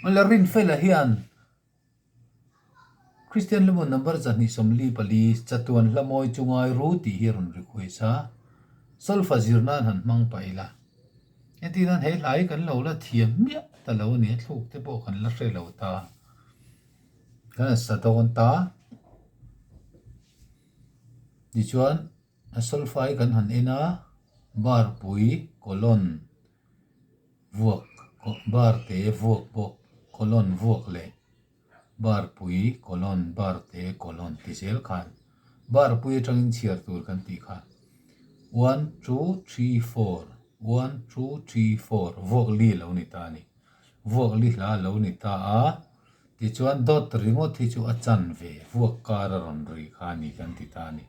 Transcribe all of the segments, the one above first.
Ala rin fela hian Christian lemon number zani somli pali chatuan lamoi chungai ru ti hirun requesa solfa zirnan han mang paila etinan he lai kan lo la thiam mia ta lo ni thluk te bo kan la hre lo ta kan sa don ta di chuan a solfai kan han ena bar pui kolon vuak bar te vuak bok kolon vuak le bar pui kolon bar te kolon ti sel khan bar pui tangin chiar tur kan ti kha 1 2 3 4 1 2 3 4 vuak li lo ni ta ni vuak li la lo ni ta a ti chuan dot ringo thi chu a chan ve vuak kar ron ri kha ni kan ti ta ni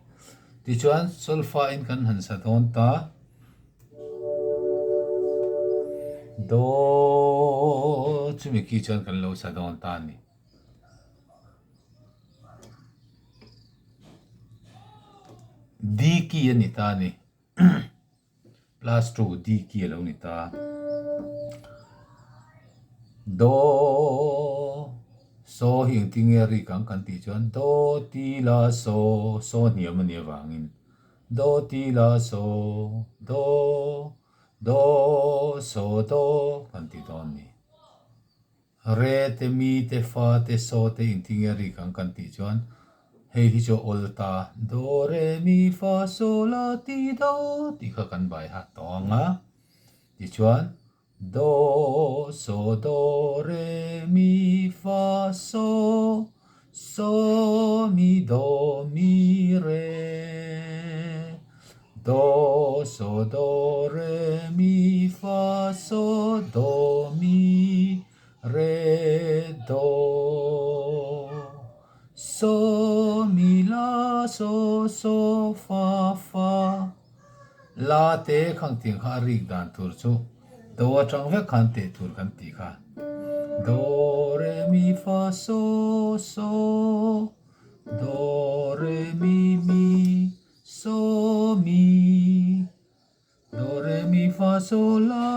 ti chuan solfa in kan han sa don ta do chumi ki chuan kan lo sa don ta ni D ki ani ta ni plus 2 D ki lo ni ta do so hing tinge ri kang kan ti chuan do ti la so niam ani wangin do ti la so do so do kan ti don ni re te mi te fa te so te in tinge ri kang kan ti chuan hei hi cho olta do re mi fa so la ti do ti kha kan bai ha tonga ti chuan do so do re mi fa so mi do mi re do so do re mi fa so do mi re do so mi la so fa fa la te khang ting kha rik dan tur chu do chang ve khan te tur kan ti kha do re mi fa so do re mi so mi do re mi fa so la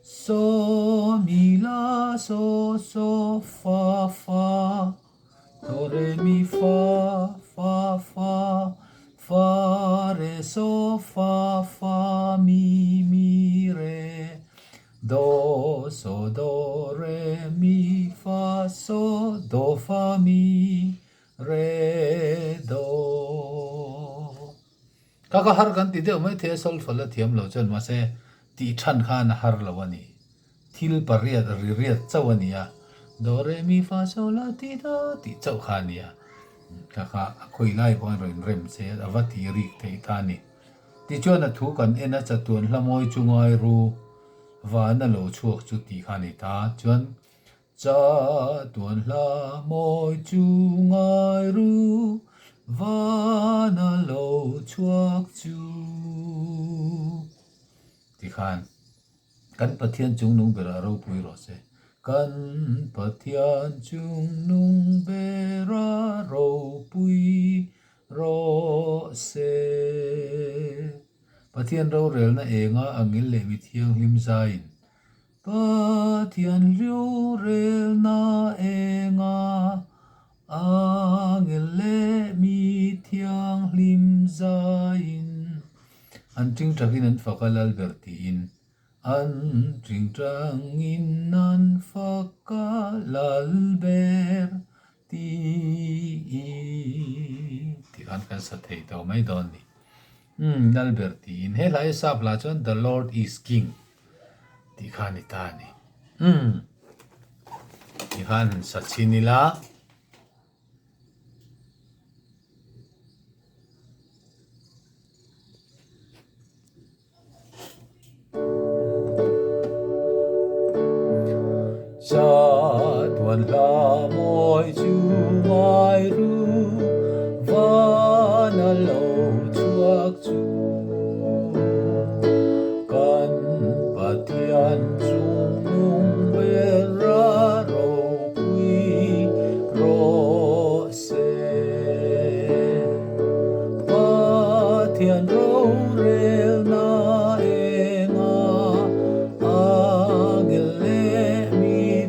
so mi la so fa fa do re mi fa fa re so fa mi re do so do re mi fa so do fa mi re do kaka har kan ti deuh mai the sol fala thiam lo chon ma se ti than khan har lo ani thil pariat ri riat chawania do re mi fa so la ti do ti chaw khania kaka khoi lai pon ron rem se avati ri the ta ni ti chuan a thu kan ena chatuan hlamoi chungai ru vana lo chuak chu ti khani ta chuan cha tuan hlamoi chungai ru vana lo chuak chu ti khan kan pathian chung nung bera ro pui ro se kan pathian chung nung bera ro pui ro se pathian ro rel na enga angil le mi thiang lim zain pathian liu rel na enga angil le mi thiang lim zain an ting trakin an fakalal bertiin an ting trangin an fakalal ber ti kan kan sa thei to mai don ni dal bertiin he lai sa pla chon the lord is king ti khan ta ni ti khan sa chinila cha tuan la moi chungai ru vana lo chuak chu kan pathian chung nung bera ro pui ro se pathian ro rel na enga agil le mi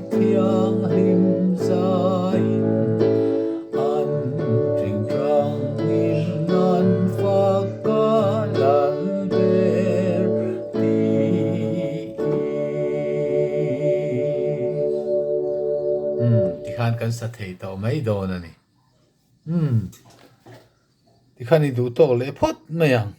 kan sa thei to mai do na ni thì khani du to le phot na yang